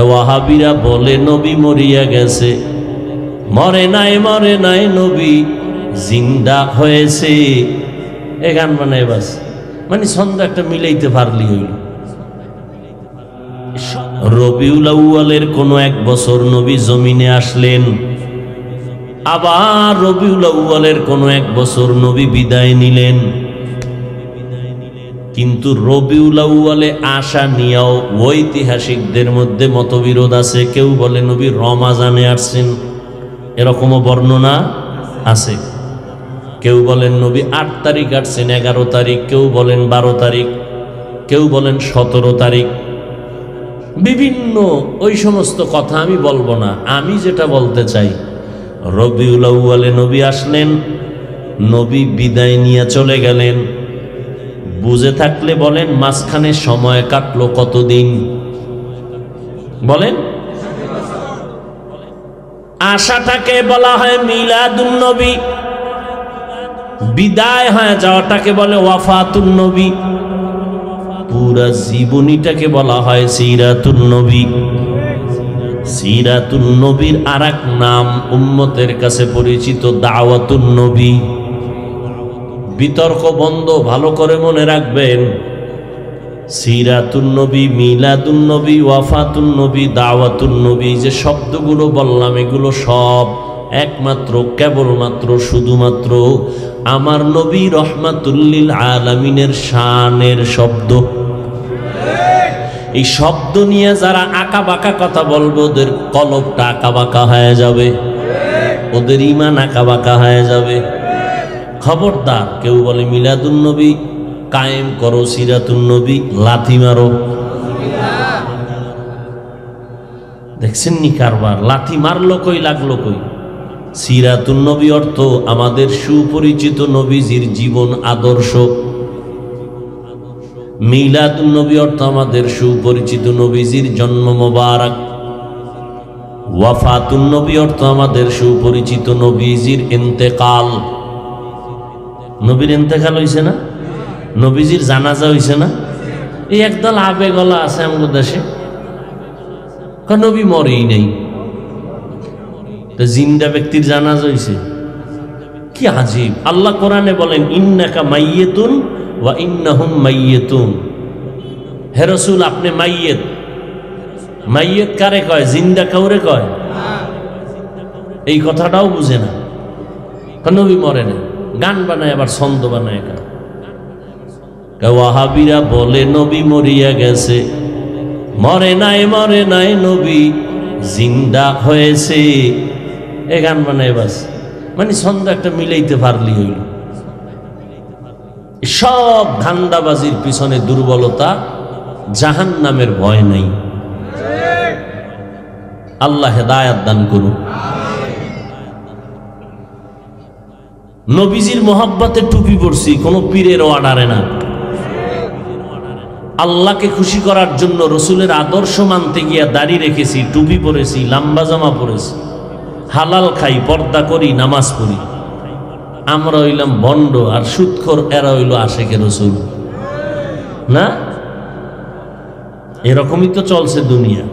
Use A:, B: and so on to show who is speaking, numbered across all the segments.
A: ওয়াহাবিরা বলে নবী মরিয়া গেছে, মরে নাই নবী জিন্দা হয়েছে। এ গান বানায় বাস, মানে ছন্দ একটা মিলাইতে পারলি হইল। রবিউল আউয়ালের কোনো এক বছর নবী জমিনে আসলেন, আবার রবিউল আউয়ালের কোনো এক বছর নবী বিদায় নিলেন। কিন্তু রবিউল আউয়ালে আসা নিয়েও ঐতিহাসিকদের মধ্যে মতবিরোধ আছে। কেউ বলে নবী রমাজানে আসছেন, এরকমও বর্ণনা আছে। কেউ বলেন নবী 8 তারিখ আসছেন, 11 তারিখ, কেউ বলেন 12 তারিখ, কেউ বলেন 17 তারিখ। বিভিন্ন ওই সমস্ত কথা আমি বলবো না। আমি যেটা বলতে চাই, রবিউল আউয়ালে নবী আসলেন, নবী বিদায় নিয়ে চলে গেলেন। বুঝে থাকলে বলেন মাঝখানে সময় কাটলো কতদিন? বলেন। আশাটাকে বলা হয় মিলাদুন নবী, বিদায় হয়ে যাওয়াটাকে বলে ওয়াফাতুন নবী, পুরা জীবনীটাকে বলা হয় সিরাতুন নবী। সিরাতুন নবীর আরেক নাম উম্মতের কাছে পরিচিত দাওয়াতুন নবী। বিতর্ক বন্ধ, ভালো করে মনে রাখবেন। সিরাতুন নবী, মিলাদুন নবী, ওয়াফাতুন নবী, দাওয়াতুন নবী, যে শব্দগুলো বললাম এগুলো সব একমাত্র কেবলমাত্র শুধুমাত্র আমার নবী রহমাতুল্লিল আলামিনের শানের শব্দ। এই শব্দ নিয়ে যারা আঁকা বাঁকা কথা বলবে ওদের কলবটা আঁকা বাঁকা হয়ে যাবে, ওদের ঈমান আঁকা বাঁকা হয়ে যাবে। খবরদার, কেউ বলে মিলাদুন নবী কায়েম করো, সিরাতুন নবী লাথি মারো। দেখছেন নি কারবার? লাথি মারলো কই, লাগলো কই? সিরাতুন নবী অর্থ আমাদের সুপরিচিত নবীজির জীবন আদর্শ। মিলাদুন নবী অর্থ আমাদের সুপরিচিত নবীজির জন্ম মোবারক। ওয়াফাতুন নবী অর্থ আমাদের সুপরিচিত নবীজির ইন্তেকাল। নবীর ইন্তেকাল হইছে না? নবীজির জানাজা হইছে না? এই একদল আবেগলা আছে আমাদের দেশে, নবী মরেই নেই, জিন্দা ব্যক্তির জানাজা হইছে। কি আজীব! আল্লাহ কোরআনে বলেন ইন্নাকা মাইয়িতুন ওয়া ইন্নাহুম মাইয়িতুন। হে রাসূল, আপনি মাইয়িত। মাইয়িত কারে কয়? জিন্দা কাউরে কয়? এই কথাটাও বুঝে না, নবী মরে না। গান বানায়, আবার ছন্দ বানায়। ওয়াহাবিরা বলে নবী মরিয়া গেছে, মরে নাই নবী জিন্দা হয়েছে। এ গান বানায় বাস, মানে ছন্দ একটা মিলাইতে পারলি হইল। সব ধান্দাবাজির পিছনে দুর্বলতা, জাহান্নামের ভয় নাই। আল্লাহ হেদায়েত দান করুন। নবীজির মোহাব্বতে টুপি পরছি, কোনো পীরের অর্ডারে না। আল্লাহকে খুশি করার জন্য রসুলের আদর্শ মানতে গিয়া দাড়ি রেখেছি, টুপি পরেছি, লম্বা জামা পরেছি, হালাল খাই, পর্দা করি, নামাজ পড়ি। আমরা হইলাম ভণ্ড আর সুদখোর, এরা হইল আশেকে রসুল না? এরকমই তো চলছে দুনিয়া।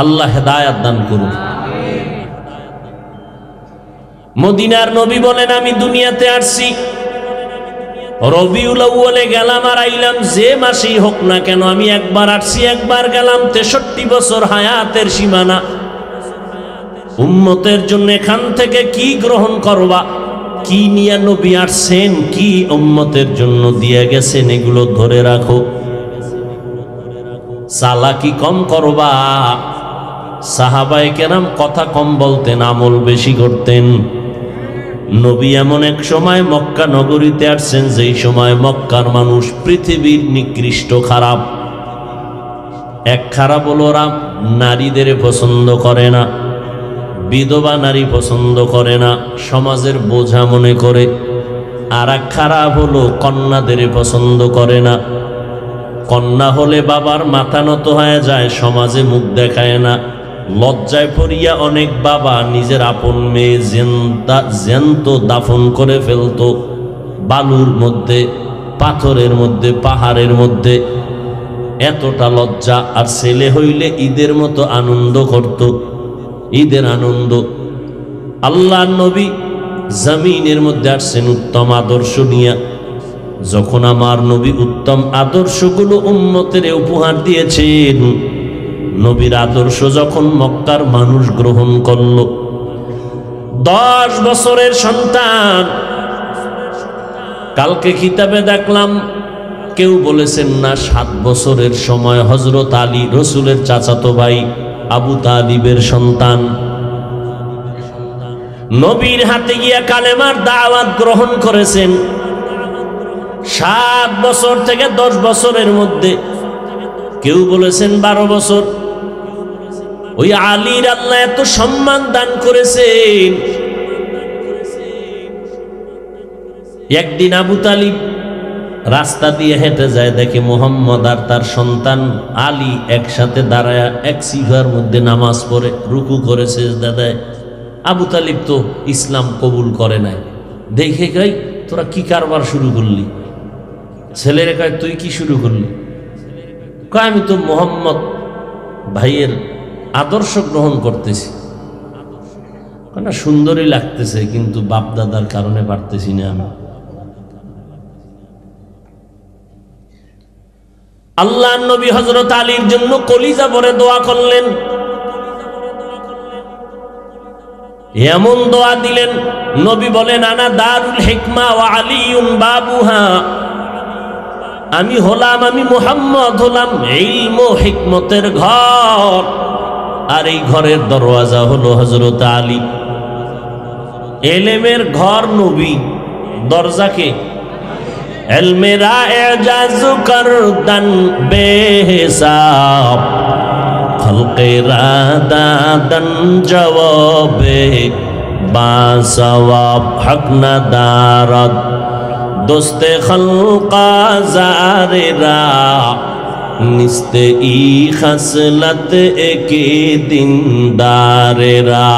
A: আল্লাহ হেদায়েত দান করুন। মদিনার নবী বলেন আমি দুনিয়াতে আসছি, রবিউল আউয়ালে গেলাম আর আইলাম, যে মাসেই হোক না কেন আমি একবার আসছি, একবার গেলাম। 63 বছর হায়াতের সীমানা। উম্মতের জন্য এখান থেকে কি গ্রহণ করবা, কি নিয়ে নবী আসছেন, কি উম্মতের জন্য দিয়ে গেছেন, এগুলো ধরে রাখো। চালাকি কম করবা। সাহাবায়ে কেরাম কথা কম বলতেন, আমল বেশি করতেন। নবী এমন এক সময় মক্কা নগরীতে আসছেন যেই সময় মক্কার মানুষ পৃথিবীর নিকৃষ্ট খারাপ। এক খারাপ হলো ওরা নারীদের পছন্দ করে না, বিধবা নারী পছন্দ করে না, সমাজের বোঝা মনে করে। আর এক খারাপ হলো কন্যাদের পছন্দ করে না। কন্যা হলে বাবার মাথা নত হয়ে যায়, সমাজে মুখ দেখায় না। লজ্জায় পড়িয়া অনেক বাবা নিজের আপন মেয়ে জ্যান্ত দাফন করে ফেলতো, বালুর মধ্যে, পাথরের মধ্যে, পাহাড়ের মধ্যে। এতটা লজ্জা। আর ছেলে হইলে ঈদের মতো আনন্দ করত, ঈদের আনন্দ। আল্লাহর নবী জমিনের মধ্যে আসছেন উত্তম আদর্শ নিয়ে। যখন আমার নবী উত্তম আদর্শগুলো উম্মতের উপহার দিয়েছেন, নবীর আদর্শ যখন মক্কার মানুষ গ্রহণ করল, 10 বছরের সন্তান। কালকে কিতাবে দেখলাম কেউ বলেছেন না 7 বছরের সময় হযরত আলী রসুলের চাচাতো ভাই আবু তালিবের সন্তান নবীর হাতে গিয়া কালেমার দাওয়াত গ্রহণ করেছেন। 7 বছর থেকে 10 বছরের মধ্যে, কেউ বলেছেন 12 বছর। ওই আলীর আল্লাহ এত সম্মান দান করেছেন। একদিন আবু তালিব রাস্তা দিয়ে হেঁটে যায়, দেখে মুহাম্মদ আর তার সন্তান আলী একসাথে দাঁড়ায় এক সিফার মধ্যে নামাজ পড়ে, রুকু করে সিজদা দেয়। আবু তালিব তো ইসলাম কবুল করে নাই। দেখে কই, তোরা কি কারবার শুরু করলি? ছেলেরা কয়, তুই কি শুরু করলি? কয়, আমি তো মুহাম্মদ ভাইয়ের আদর্শ গ্রহণ করতেছি। না, সুন্দরই লাগতেছে, কিন্তু বাপ দাদার কারণে পারতেছি না আমি। আল্লাহর নবী হযরত আলীর জন্য কলিজা ভরে দোয়া করলেন। এমন দোয়া দিলেন, নবী বলেন, আনা দারুল হিকমা ওয়া আলিয়ুন বাবুহা। আমি হলাম, আমি মুহাম্মদ হলাম ইলম ও হিকমতের ঘর, আর এই ঘরের দরওয়াজা হলো হযরত আলী। এলেমের ঘর নবী, দরজাকে এলমেরা এজাজ করদান বেহিসাব, খলকেরা দাদান জবাবে বাসওয়াব, হক না দারদ দোস্তে খলকা জারেরা, নিস্তে ই খসলত একে দিনদারেরা।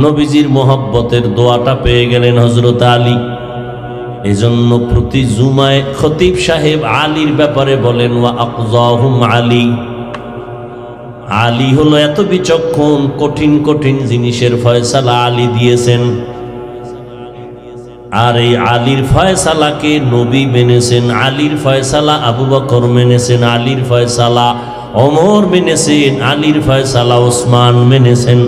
A: নবীজির মোহব্বতের দোয়াটা পেয়ে গেলেন হযরত আলী। এজন্য প্রতি জুমায় খতিব সাহেব আলীর ব্যাপারে বলেন, ওয়া আকযাহুম আলী। আলী হলো এত বিচক্ষণ, কঠিন কঠিন জিনিসের ফয়সালা আলী দিয়েছেন। আর এই আলীর ফয়সালাকে নবী মেনেছেন, আলীর ফয়সালা আবু বকর মেনেছেন, আলীর ফয়সালা ওমর মেনেছেন, আলীর ফয়সালা ওসমান মেনেছেন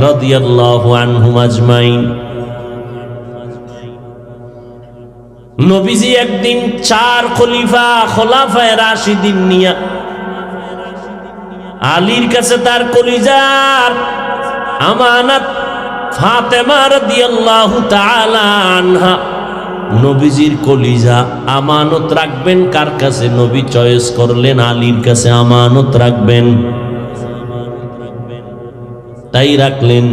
A: রাদিয়াল্লাহু আনহুম আজমাইন। নবীজি একদিন 4 খোলাফায়ে রাশিদিন নিয়া আলীর কাছে তার কলিজার আমানত ফাতেমা রাদিয়াল্লাহু তাআলা আনহা, নবীজির কলিজা আমানত রাখবেন কার কাছে? নবী চয়েস করলেন আলীর কাছে আমানত রাখবেন, তাই রাখলেন।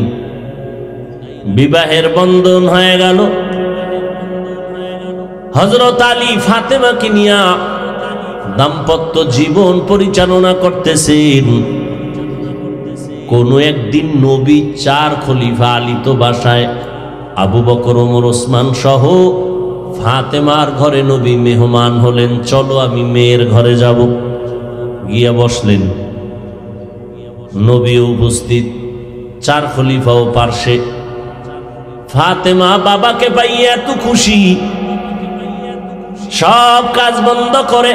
A: বিবাহের বন্ধন হয়ে গেল। হযরত আলী ফাতেমাকে নিয়া দাম্পত্য জীবন পরিচালনা করতেছেন। কোন একদিন নবী 4 খলিফা আলীত বাসায়, আবু বকর ওমর ওসমান সহ ফাতেমার ঘরে নবী মেহমান হলেন। চলো আমি মেয়ের ঘরে যাব। গিয়া বসলেন, নবী উপস্থিত, 4 খলিফাও পার্শ্বে। ফাতেমা বাবাকে পাইয়া এত খুশি, সব কাজ বন্ধ করে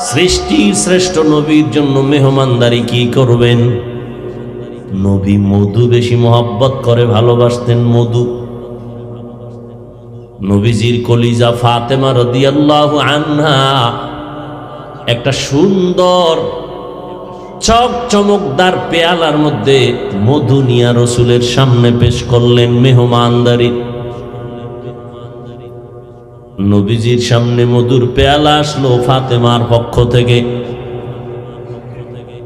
A: সৃষ্টির শ্রেষ্ঠ নবীর জন্য মেহমানদারি কি করবেন? নবী মধু বেশি মহব্বত করে, ভালোবাসতেন মধু। নবীজির কলিজা ফাতেমা রাদিয়াল্লাহু আনহা একটা সুন্দর চমকদার পেয়ালার মধ্যে মধু নিয়া রসুলের সামনে পেশ করলেন মেহমানদারি। নবীজির সামনে মধুর পেয়ালা আসলো ফাতেমার পক্ষ থেকে।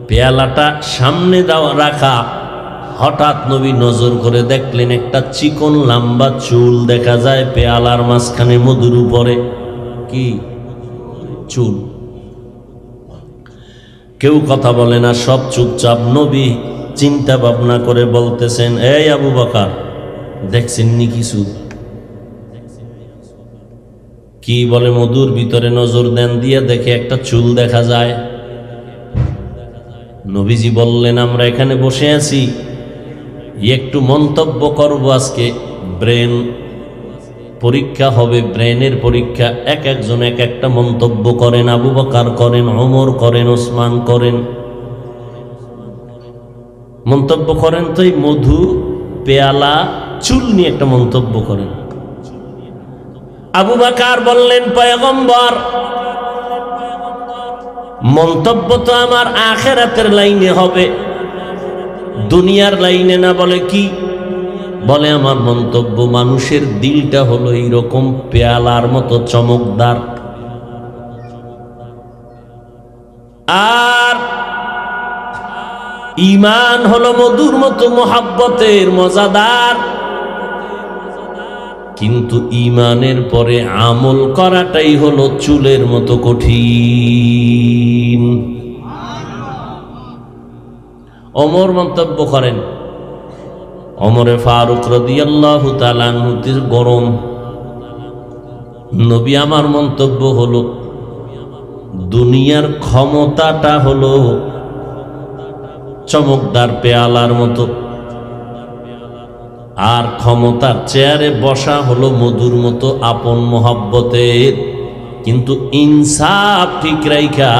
A: পেয়ালাটা সামনে রাখা, হঠাৎ নবী নজর করে দেখলেন একটা চিকন লম্বা চুল দেখা যায় পেয়ালার মাঝখানে, মধুর উপরে কি চুল। কেউ কথা বলে না, সব চুপচাপ। নবী চিন্তা ভাবনা করে বলতেছেন, এই আবু বকর, দেখছেন নি কিছু? কি বলে মধুর ভিতরে নজর দেন, দিয়ে দেখে একটা চুল দেখা যায়। নবীজি বললেন, আমরা এখানে বসে আছি, একটু মন্তব্য করব আজকে, ব্রেন পরীক্ষা হবে, ব্রেনের পরীক্ষা। এক একজন এক একটা মন্তব্য করেন। আবু বকর করেন, ওমর করেন, ওসমান করেন, মন্তব্য করেন। তো এই মধু, পেয়ালা, চুল নিয়ে একটা মন্তব্য করেন। আবু বকর বললেন, পয়গম্বর, মন্তব্য তো আমার আখিরাতের লাইনে হবে, দুনিয়ার লাইনে না। বলে কি? বলে আমার মন্তব্য, মানুষের দিলটা হলো এইরকম পেয়ালার মতো চমকদার, আর ঈমান হলো মধুর মতো মোহাব্বতের মজাদার। কিন্তু ঈমানের পরে আমল করাটাই হলো চুলের মতো কঠিন। ওমর মন্তব্য করেন, ওমরে ফারুক রাদিয়াল্লাহু তাআলা আনহুর গরম। নবী আমার মন্তব্য হলো, দুনিয়ার ক্ষমতাটা হলো চমকদার পেয়ালার মতো, আর ক্ষমতার চেয়ারে বসা হলো মধুর মতো আপন মোহাব্বতের। কিন্তু ইনসাফ ঠিক রাইখা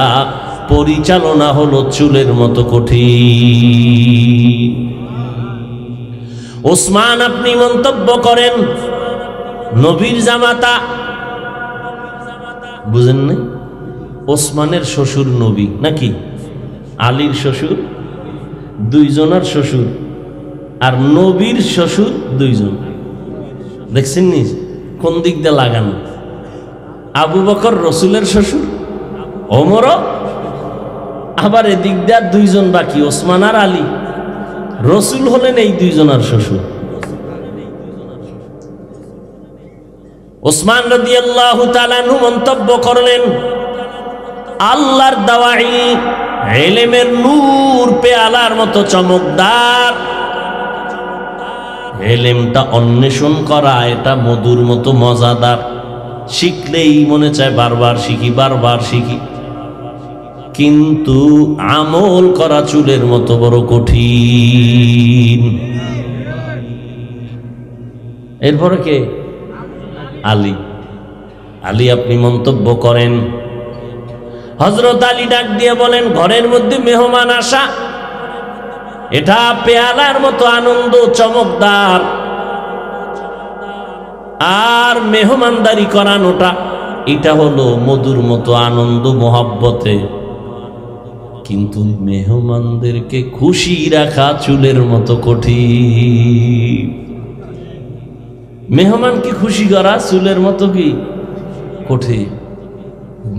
A: পরিচালনা হলো চুলের মতো কঠিন। ওসমান আপনি মন্তব্য করেন, নবীর জামাতা, বুঝেন না? ওসমানের শ্বশুর নবী নাকি? আলীর শ্বশুর, দুইজনের শ্বশুর, আর নবীর শ্বশুর দুইজন। দেখছেন নি কোন দিক দিয়ে লাগানো? আবু বকর রসুলের শ্বশুর, ওমরও, আবার এদিক দিয়ে দুইজন বাকি, ওসমান আর আলী। রসুল হলেন এই দুইজনের শ্বশুর। ওসমান রাদিয়াল্লাহু তাআলা আনহু মন্তব্য করলেন, আল্লাহর দেওয়া ইলমের নূর পেয়ালার মতো চমকদার। ইলমটা অন্বেষণ করা, এটা মধুর মতো মজাদার। শিখলেই মনে চায় বারবার শিখি, বারবার শিখি। কিন্তু আমল করা চুলের মতো বড় কঠিন। এরপরে কে? আলী। আলী আপনি মন্তব্য করেন, হযরত আলী ডাক দিয়ে বলেন, ঘরের মধ্যে মেহমান আসা, এটা পেয়ালার মতো আনন্দ, চমকদার। আর মেহমানদারি করানোটা, এটা হলো মধুর মতো আনন্দ মোহাব্বতে। কিন্তু মেহমানদেরকে খুশি রাখা চুলের মতো কঠিন। মেহমানকে খুশি করা চুলের মতো কি কঠিন।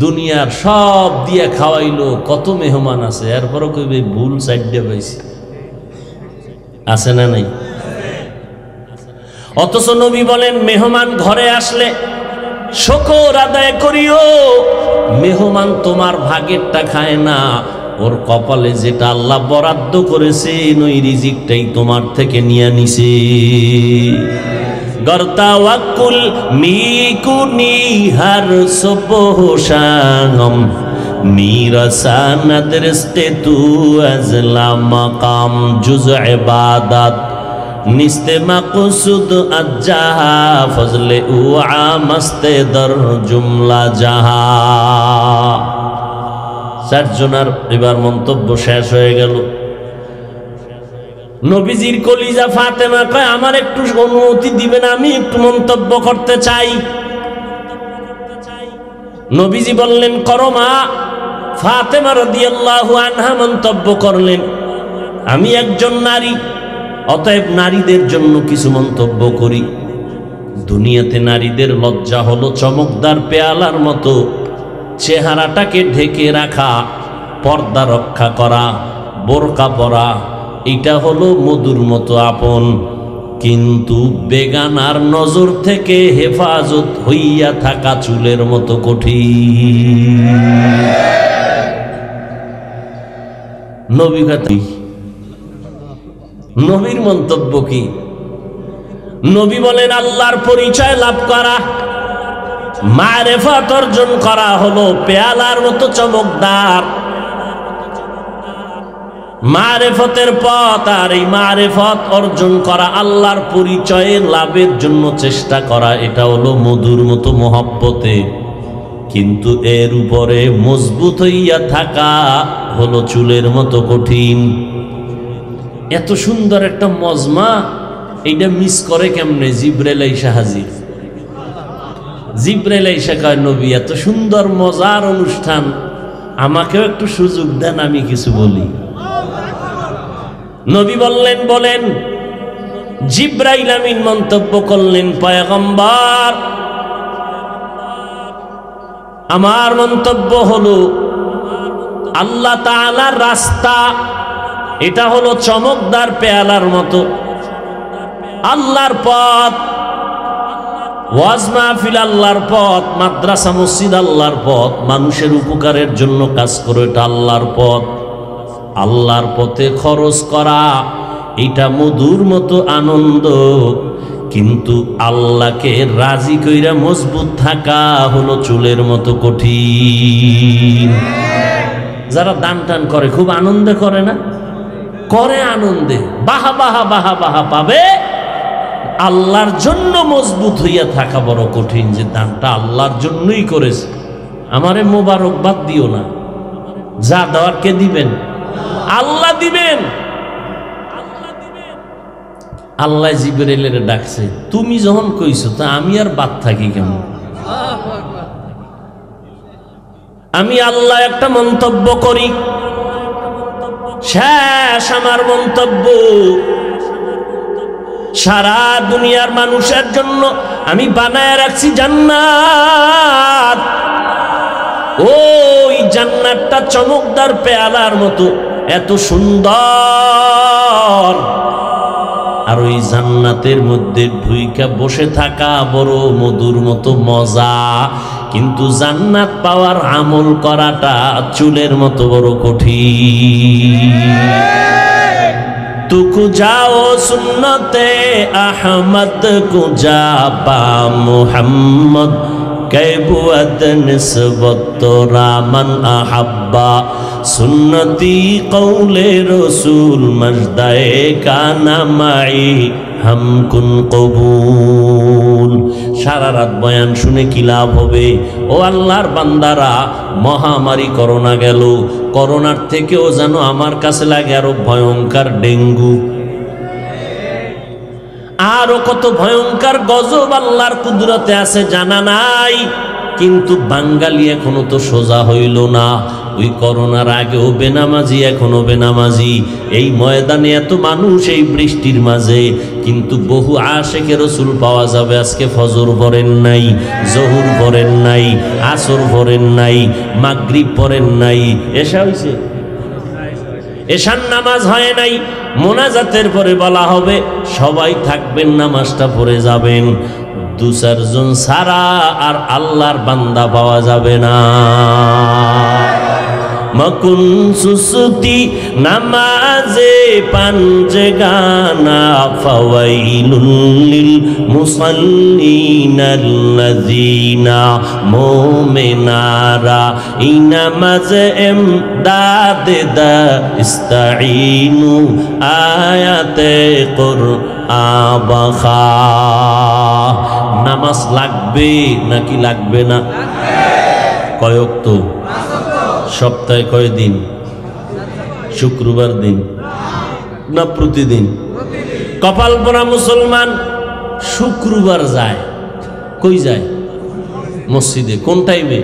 A: দুনিয়ার সব দিয়ে খাওয়াইলো, কত মেহমান আছে, এরপরও কইবে ভুল সাইডে পাইছি, আছে না নাই? অথচ নবী বলেন, মেহমান ঘরে আসলে শুকর আদায় করিও। মেহমান তোমার ভাগেরটা খায় না, ওর কপালে যেটা আল্লাহ বরাদ্দ করেছে ওই রিজিকটাই তোমার থেকে নিয়ে নিছে। গর্তাওয়াক্কুল মিকুনি হার সবহশাঙ্গম নিরাসানাদ রিস্তে তু আজলা মাকাম জুজ ইবাদত নিস্তে মাকসুদ আজ্জাহা ফজলে উআ মস্তে দর জুমলা জাহা। চারজনের এবার মন্তব্য শেষ হয়ে গেল। নবীজির কলিজা ফাতেমা কয়, আমার একটু অনুমতি দিবেন, আমি একটু মন্তব্য করতে চাই। নবীজি বললেন, করো মা। ফাতেমা রাদিয়াল্লাহু আনহা মন্তব্য করলেন, আমি একজন নারী, অতএব নারীদের জন্য কিছু মন্তব্য করি। দুনিয়াতে নারীদের লজ্জা হলো চমকদার পেয়ালার মতো চেহারাটাকে ঢেকে রাখা, পর্দা রক্ষা করা, বোরকা পরা, এটা হলো মধুর মতো আপন। কিন্তু বেগানার নজর থেকে হেফাজত হইয়া থাকা চুলের মতো কঠিন। নবীর মন্তব্য কি? নবী বলেন, আল্লাহর পরিচয় লাভ করা, মারেফত অর্জন করা হলো পেয়ালার মতো চমকদার মারেফতের পথ। আর এই মারেফত অর্জন করা, আল্লাহর পরিচয়ের লাভের জন্য চেষ্টা করা, এটা হলো মধুর মতো মহব্বতে। কিন্তু এর উপরে মজবুত হইয়া থাকা হলো চুলের মতো কঠিন। এত সুন্দর একটা মজমা, এইটা মিস করে কেমনে? জিব্রাইল আইসা হাজির। জিব্রাইল আইসা কয়, নবী এত সুন্দর মজার অনুষ্ঠান, আমাকেও একটু সুযোগ দেন, আমি কিছু বলি। নবী বললেন, বলেন। জিব্রাইল আমিন মন্তব্য করলেন, পয়গম্বর আমার মন্তব্য হলো আল্লাহ তাআলার রাস্তা এটা হলো চমকদার পেয়ালার মতো। আল্লাহর পথ, ওয়াজ মাহফিল আল্লাহর পথ, মাদ্রাসা মসজিদ আল্লাহর পথ, মানুষের উপকারের জন্য কাজ করে, এটা আল্লাহর পথ। আল্লাহর পথে খরচ করা এটা মধুর মতো আনন্দ, কিন্তু আল্লাহকে রাজি কইরা মজবুত থাকা হলো চুলের মতো কঠিন। যারা দান টান করে খুব আনন্দে করে না? করে আনন্দে, বাহা বাহা বাহা বাহা পাবে। আল্লাহর জন্য মজবুত হইয়া থাকা বড় কঠিন, যে দানটা আল্লাহর জন্যই করেছে। আমারে মোবারকবাদ দিও না, যা দেওয়ার কে দিবেন? আল্লাহ দিবেন। আল্লাহ জিবরাইলের ডাকছে, তুমি যখন কইছো তা আমি আর বাদ থাকি কেমন? আমি আল্লাহ একটা মন্তব্য করি, শেষ আমার মন্তব্য। সারা দুনিয়ার মানুষের জন্য আমি বানায় রাখছি জান্নাত। ওই জান্নাতটা চমকদার পেয়ালার মতো, এত সুন্দর। আর ওই জান্নাতের মধ্যে ঢুইকা বসে থাকা বড় মধুর মতো মজা, কিন্তু জান্নাত পাওয়ার আমল করাটা চুলের মতো বড় কঠিন। তুকু যাও সুন্নতে আহমদ কুজা পা মুহাম্মদ कैबुअत निस्बत रामन अहब्बा सुन्नती कौले रसूल मजदाए काना माई हम कुन कबूल। सारा रात बयान शुने कि लाभ होबे? ओ आल्लाहर बान्दारा, महामारी करोना गेल, करोनार थेकेओ जेनो आमार काछे लागे आरो भयंकर डेंगू, आरो कत भयंकर गजब आल्लाहर कुदरते आछे जाना नाई। किन्तु बांगाली एखोनो तो सोजा हইল ना। ওই করোনার আগেও বেনামাজি, এখনো বেনামাজি। এই ময়দানে এত মানুষ এই বৃষ্টির মাঝে, কিন্তু বহু আশেকে রসুল পাওয়া যাবে আজকে ফজর পড়েন নাই, জহুর পড়েন নাই, আসর পড়েন নাই, মাগরিব পড়েন নাই, এশা হইছে, এশার নামাজ হয় নাই। মোনাজাতের পরে বলা হবে সবাই থাকবেন, নামাজটা পড়ে যাবেন। দু চারজন ছাড়া আর আল্লাহর বান্দা পাওয়া যাবে না। মকুন সুসুতি নামাজে পাঞ্জে গানা ফাওয়াইলুল লিল মুসাল্লিনাল্লাযিনা মুমিনারা ইনামাজে ইমদাদে দা ইস্তাঈনু আয়াতে কুরআন। নামাজ লাগবে নাকি লাগবে না? কয় ওয়াক্ত? সপ্তাহে কয় দিন? শুক্রবার দিন না প্রতিদিন? কপাল পোড়া মুসলমান শুক্রবার যায়, কই যায়? মসজিদে। কোন টাইমে?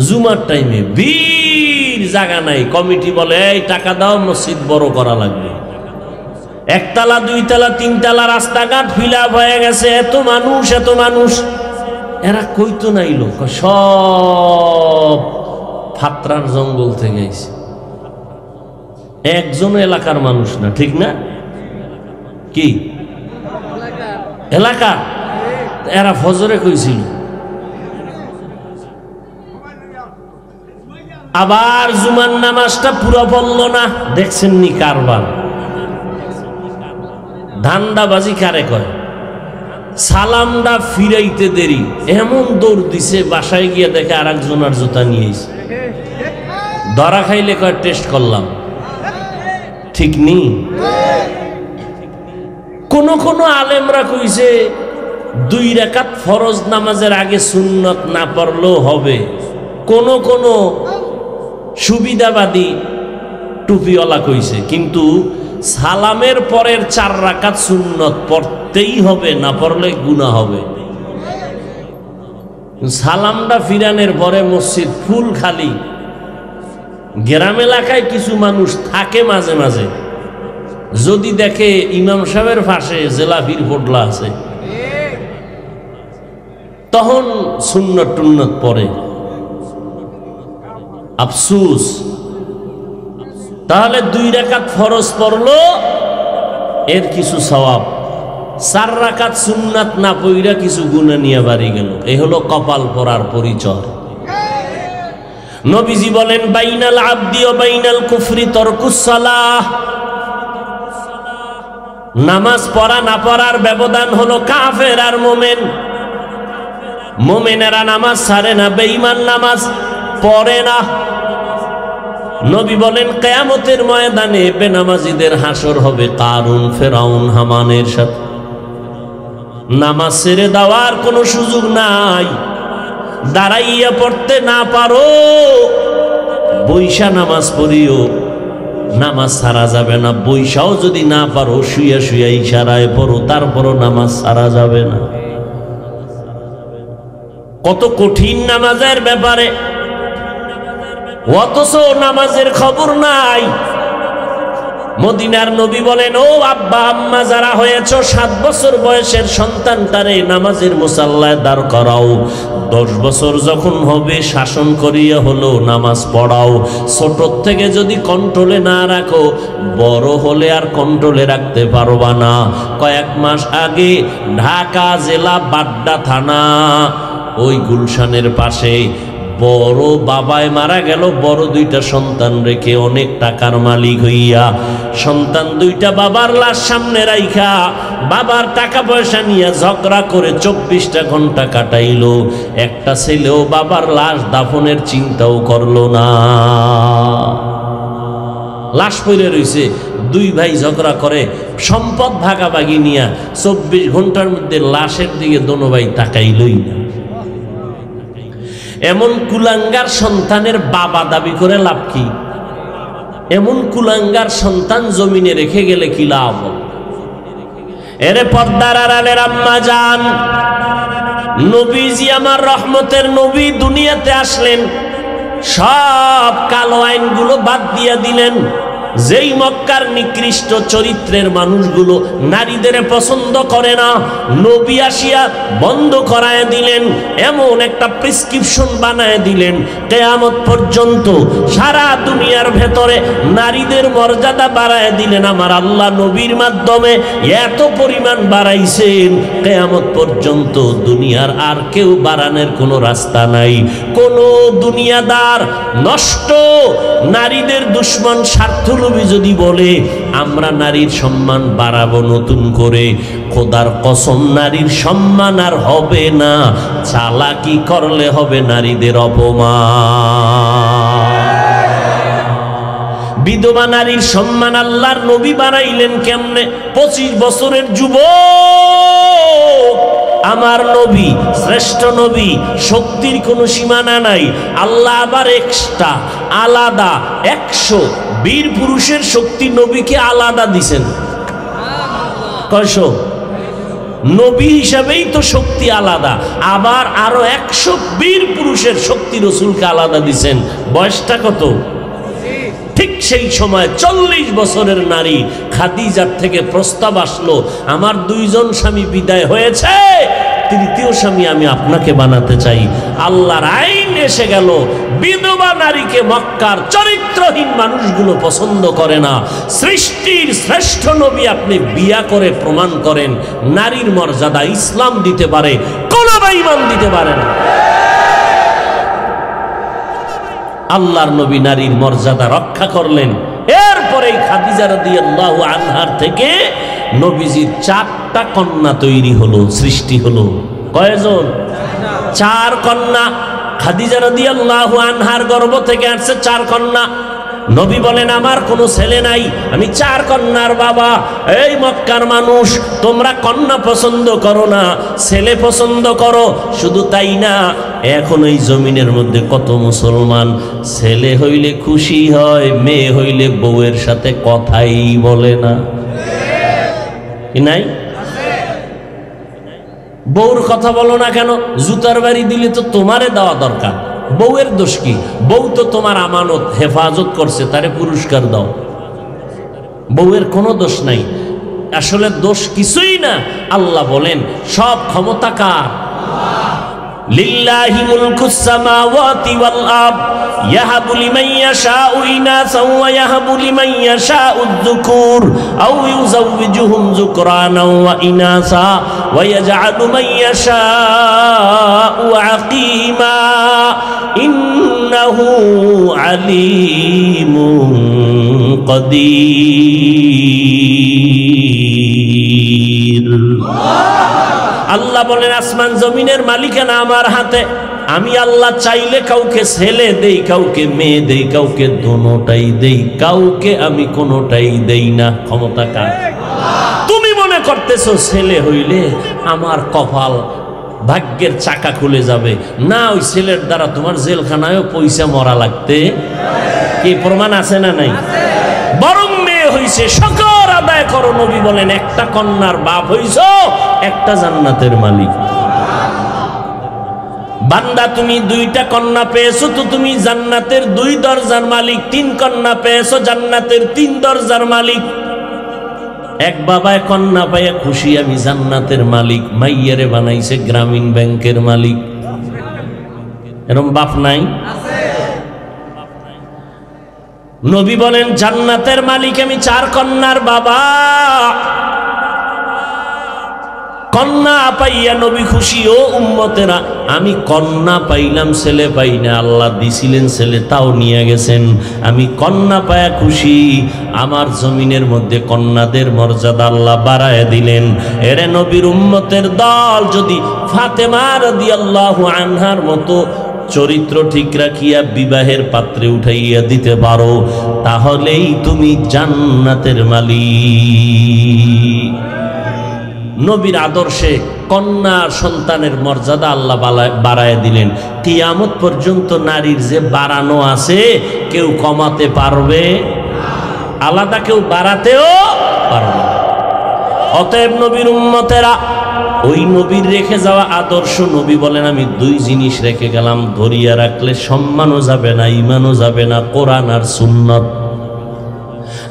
A: জুমার টাইমে। ভিড়, জায়গা নাই। কমিটি বলে এই টাকা দাও, মসজিদ বড় করা লাগবে। একতলা, দুইতলা, তিনতলা রাস্তাঘাট ফিল আপ হয়ে গেছে। এত মানুষ, এত মানুষ। এরা কইতো নাই লোক, সব ফাত্রার জঙ্গল থেকে আইছে, একজন এলাকার মানুষ না, ঠিক না? কি এলাকা? এরা ফজরে কইছিল। আবার জুমার নামাজটা পুরো পড়ল না। দেখছেন নি কারবার? ধান্দাবাজি কারে কয়? সালামটা ফিরাইতে দেরি, এমন দৌড় দিছে, বাসায় গিয়ে দেখে আর একজনের জুতা নিয়ে এসে ধরা খাইলে কয় টেস্ট করলাম, ঠিক নেই। কোন কোন আলেমরা কইছে 2 রাকাত ফরজ নামাজের আগে সুন্নত না পড়লেও হবে। কোন কোন সুবিধাবাদী টুপিওয়ালা কইছে, কিন্তু সালামের পরের 4 রাকাত সুন্নত পড়তেই হবে, না পড়লে গুনাহ হবে। সালামটা ফিরানোর পরে মসজিদ ফুল খালি। গ্রাম এলাকায় কিছু মানুষ থাকে মাঝে মাঝে, যদি দেখে ইমাম সাহেবের পাশে জেলাফির পোটলা আছে, তখন সুন্নত টুন্নত পড়ে। আফসুস, তাহলে 2 রাকাত ফরজ পড়লো, এর কিছু সওয়াব, 4 রাকাত সুন্নাত না পইরা কিছু গুনাহ নিয়ে বাড়ি গেল। এই হলো কপাল পরার পরিচয়। নবীজি বলেন, বাইনাল আবদি ওয়া বাইনাল কুফরি তারকুস সালাহ। নামাজ পড়া না পড়ার ব্যবধান হলো কাফের আর মুমিন। মুমিনেরা নামাজ ছাড়ে না, বেঈমান নামাজ পড়ে না। নবী বলেন, কিয়ামতের ময়দানে বেনামাজীদের হাসর হবে কারুন, ফেরাউন, হামানের সাথে। নামাজ ছেড়ে দেওয়ার কোনো সুযোগ নাই। দাঁড়াইয়া পড়তে না পারো, বৈশা নামাজ পড়িও, নামাজ ছাড়া যাবে না। বৈশাও যদি না পারো, শুইয়া শুইয়া ইশারায় পড়ো, তারপরও নামাজ ছাড়া যাবে না। কত কঠিন নামাজের ব্যাপারে, অথচ নামাজের খবর নাই। মদিনার নবী বলেন, ও আব্বা আম্মা যারা হয়েছ, 7 বছর বয়সের সন্তানটারে নামাজের মুসাল্লায় দাঁড় করাও। 10 বছর যখন হবে শাসন করিয়া হলো নামাজ পড়াও। ছোট থেকে যদি কন্ট্রোলে না রাখো, বড় হলে আর কন্ট্রোলে রাখতে পারবা না। কয়েক মাস আগে ঢাকা জেলা বাড্ডা থানা, ওই গুলশানের পাশে বড় বাবায় মারা গেল, বড় 2টা সন্তান রেখে, অনেক টাকার মালিক হইয়া। সন্তান 2টা বাবার লাশ সামনে রাইখা বাবার টাকা পয়সা নিয়ে ঝগড়া করে 24টা ঘন্টা কাটাইল। একটা ছেলেও বাবার লাশ দাফনের চিন্তাও করলো না। লাশ পড়ে রইছে, 2 ভাই ঝগড়া করে সম্পদ ভাগাভাগি নিয়ে 24 ঘন্টার মধ্যে লাশের দিকে দোনো ভাই তাকাইলই না। এমন কুলাঙ্গার সন্তানের বাবা দাবি করে লাভ কি? এমন কুলাঙ্গার সন্তান জমিনে রেখে গেলে কি লাভ? এরে পর্দার আড়ালের আম্মা জান, নবীজি আমার রহমতের নবী দুনিয়াতে আসলেন, সব কালো আইনগুলো বাদ দিয়ে দিলেন। যেই মক্কার নিকৃষ্ট চরিত্রের মানুষগুলো নারীদের পছন্দ করে না, নবী আসিয়া বন্ধ করায় দিলেন। এমন একটা প্রেসক্রিপশন বানায় দিলেন, কিয়ামত পর্যন্ত সারা দুনিয়ার ভেতরে নারীদের মর্যাদা বাড়ায় দিলেন আমার আল্লাহ নবীর মাধ্যমে। এত পরিমাণ বাড়াইছেন, কিয়ামত পর্যন্ত দুনিয়ার আর কেউ বাড়ানোর কোনো রাস্তা নাই। কোন দুনিয়াদার নষ্ট নারীদের দুশ্মন স্বার্থলোভী যদি বলে আমরা নারীর সম্মান বাড়াবো নতুন করে, খোদার কসম নারীর সম্মান আর হবে না। চালাকি করলে হবে নারীদের অপমান। বিধবা নারীর সম্মান আল্লাহর নবী বাড়াইলেন কেমনে? 25 বছরের যুবক আমার নবী, শ্রেষ্ঠ নবী, শক্তির কোনো সীমানা নাই। আল্লাহ আবার এক্সট্রা আলাদা 100 বীর পুরুষের শক্তি নবীকে আলাদা দিছেন। কয়শো? নবী হিসাবেই তো শক্তি আলাদা, আবার আরো 100 বীর পুরুষের শক্তি রসুলকে আলাদা দিছেন। বয়সটা কত? ঠিক সেই সময় 40 বছরের নারী খাদিজার থেকে প্রস্তাব আসলো, আমার 2 জন স্বামী বিদায় হয়েছে, 3য় স্বামী আমি আপনাকে বানাতে চাই। আল্লাহর আইন এসে গেল, বিধবা নারীকে মক্কার চরিত্রহীন মানুষগুলো পছন্দ করে না। সৃষ্টির শ্রেষ্ঠ নবী আপনি বিয়া করে প্রমাণ করেন নারীর মর্যাদা ইসলাম দিতে পারে, কোন বেঈমান দিতে পারে না। আল্লাহর নবী নারীর মর্যাদা রক্ষা করলেন। এরপরেই খাদিজা রাদিয়াল্লাহু আনহার থেকে নবীজির 4 4টা কন্যা তৈরি হলো, সৃষ্টি হলো। কয়জন? 4 কন্যা। খাদিজা রাদিয়াল্লাহু আনহার গর্ভ থেকে আসছে 4 কন্যা। নবী বলেন আমার কোনো ছেলে নাই, আমি 4 কন্যার বাবা। এই মক্কার মানুষ, তোমরা কন্যা পছন্দ করো না, ছেলে পছন্দ করো। শুধু তাই না, এখন এই জমিনের মধ্যে কত মুসলমান ছেলে হইলে খুশি হয়, মেয়ে হইলে বউয়ের সাথে কথাই বলে না। কি নাই? বউর কথা বলো না কেন? জুতার বাড়ি দিলে তো তোমারে দেওয়া দরকার। বউয়ের দোষ কি? বউ তো তোমার আমানত, হেফাজত করছে, তারে পুরস্কার দাও। বউয়ের কোনো দোষ নাই, আসলে দোষ কিছুই না। আল্লাহ বলেন সব ক্ষমতা কার? লিল্লাহি মুলকুস সামাওয়াতি ওয়াল আরদ ইয়াহাবু লিমান ইয়াশাউ ইনাসা ওয়া ইয়াহাবু লিমান ইয়াশাউ যুকুর আও ইউযাওবিজুহুম যুকরানা ওয়া ইনাসা ওয়া ইয়াজআলু মান ইয়াশাউ আকিমা ইন্নাহু আলিমুন কাদির। আল্লাহ বলেন আসমান জমিনের মালিকানা আমার হাতে। আমি আল্লাহ চাইলে কাউকে ছেলে দেই, কাউকে মেয়ে দেই, কাউকে দোনোটাই দেই, কাউকে আমি কোনোটাই দেই না। ক্ষমতা কার? তুমি মনে করতেছো ছেলে হইলে আমার কপাল, ভাগ্যের চাকা খুলে যাবে। না, ওই ছেলের দ্বারা তোমার জেলখানায়ও পয়সা মরা লাগতে কি প্রমাণ আছে না নাই? বরং মেয়ে হইছে, শুকর আদায় করো। নবী বলেন একটা কন্যার বাপ হইছো, একটা জান্নাতের মালিক। বান্দা তুমি 2টা কন্যা পেয়েছো তো তুমি জান্নাতের 2 দরজার মালিক। 3 কন্যা পেয়েছো, জান্নাতের 3 দরজার মালিক। এক বাবায় কন্যা পাইয়া খুশি, আমি জান্নাতের মালিক। মাইয়ারে বানাইছে গ্রামীণ ব্যাংকের মালিক। এরকম বাপ নাই? নবী বলেন জান্নাতের মালিক আমি, 4 কন্যার বাবা। কন্যা পাইয়া নবী খুশি। ও উম্মতেরা, আমি কন্যা পাইলাম, ছেলে পাই না। আল্লাহ দিছিলেন ছেলে, তাও নিয়ে গেছেন। আমি কন্যা পায়া খুশি। আমার জমিনের মধ্যে কন্যাদের মর্যাদা আল্লাহ বাড়ায় দিলেন। এরে নবীর উম্মতের দল যদি ফাতেমা রাদিয়াল্লাহু আনহার মতো চরিত্র ঠিক রাখিয়া বিবাহের পাত্রে উঠাইয়া দিতে পারো, তাহলেই তুমি জান্নাতের মালিক। নবীর আদর্শে কন্যা সন্তানের মর্যাদা আল্লাহ বাড়ায় দিলেন। কিয়ামত পর্যন্ত নারীর যে বাড়ানো আছে, কেউ কমাতে পারবে, আলাদা কেউ বাড়াতেও পারবে না। অতএব নবীর উম্মতেরা, ওই নবীর রেখে যাওয়া আদর্শ, নবী বলেন আমি 2 জিনিস রেখে গেলাম, ধরিয়া রাখলে সম্মানও যাবে না, ঈমানও যাবে না, কোরআন আর সুন্নাত।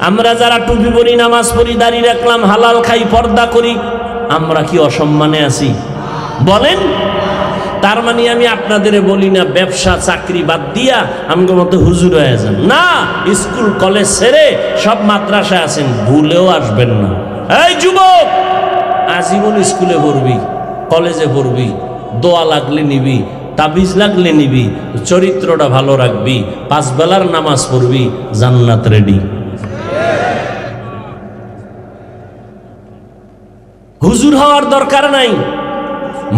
A: আমরা যারা টুপি পরি, নামাজ পড়ি, দাড়ি রাখলাম, হালাল খাই, পর্দা করি, আমরা কি অসম্মানে আছি? বলেন। তার মানে আমি আপনাদের বলি না ব্যবসা চাকরি বাদ দিয়া আমগো মতো হুজুর হয়ে যান না। স্কুল কলেজ ছেড়ে সব মাদ্রাসায় আছেন, ভুলেও আসবেন না। এই যুবক, আজীবন স্কুলে পড়বি, কলেজে পড়বি, দোয়া লাগলে নিবি, তাবিজ লাগলে নিবি, চরিত্রটা ভালো রাখবি, 5 বেলার নামাজ পড়বি, জান্নাত রেডি। হুজুর হওয়ার দরকার নাই,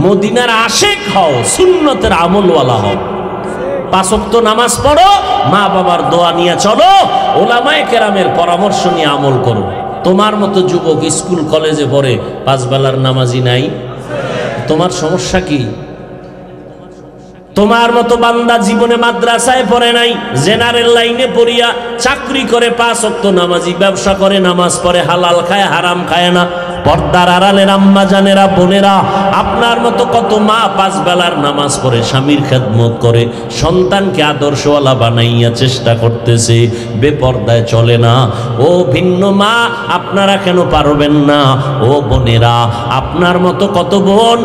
A: মদিনার আশেক হও, সুন্নতের আমলওয়ালা হও। 5 ওয়াক্ত নামাজ পড়ো, মা বাবার দোয়া নিয়ে চলো, ওলামায়ে কেরামের পরামর্শ নিয়ে আমল করো। তোমার মতো যুবক স্কুল কলেজে পড়ে, 5 বেলার নামাজি নাই, তোমার সমস্যা কি? তোমার মতো বান্দা জীবনে মাদ্রাসায় পড়ে নাই, জেনারেল লাইনে পড়িয়া চাকরি করে, 5 ওয়াক্ত নামাজি, ব্যবসা করে, নামাজ পড়ে, হালাল খায়, হারাম খায় না। পর্দার আড়ালের আম্মা জানেরা, বোনেরা, আপনার মতো কত মা 5 বেলার নামাজ পড়ে, স্বামীর খেদমত করে, সন্তানকে আদর্শওয়ালা বানাইয়া চেষ্টা করতেছে, বেপর্দায় চলে না। ও ভিন্ন মা, আপনারা কেন পারবেন না? ও বোনেরা, আপনার মতো কত বোন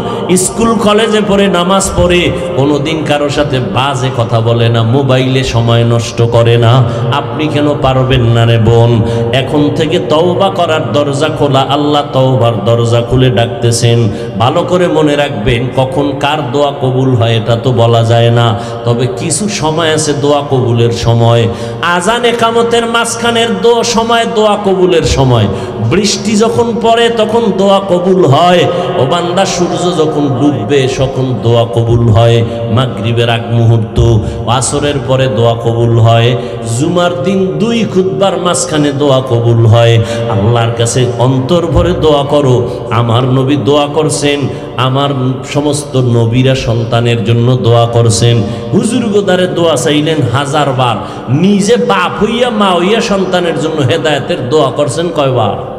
A: স্কুল কলেজে পড়ে, নামাজ পড়ে, কোনোদিন কারো সাথে বাজে কথা বলে না, মোবাইলে সময় নষ্ট করে না। আপনি কেন পারবেন না রে বোন? এখন থেকে তওবা করার দরজা খোলা, আল্লাহ তওবার দরজা খুলে ডাকতেছেন। ভালো করে মনে রাখবেন, কখন কার দোয়া কবুল হয় এটা তো বলা যায় না, তবে কিছু সময় আছে দোয়া কবুলের সময়। আজান একামতের মাঝখানের সময় দোয়া কবুলের সময়। বৃষ্টি যখন পড়ে তখন দোয়া কবুল হয়। ও বান্দা, সূর্য যখন ডুববে তখন দোয়া কবুল হয়। মাগরিবের আগ মুহূর্ত, আসরের পরে দোয়া কবুল হয়। জুমার দিন 2 খুতবার মাঝখানে দোয়া কবুল হয়। আল্লাহর কাছে অন্তর ভরে দোয়া করো। আমার নবী দোয়া করছেন, আমার সমস্ত নবীরা সন্তানের জন্য দোয়া করছেন। হুজুর গোদারে দোয়া চাইলেন 1000 বার। নিজে বাপ হইয়া মা হইয়া সন্তানের জন্য হেদায়েতের দোয়া করছেন কয়বার?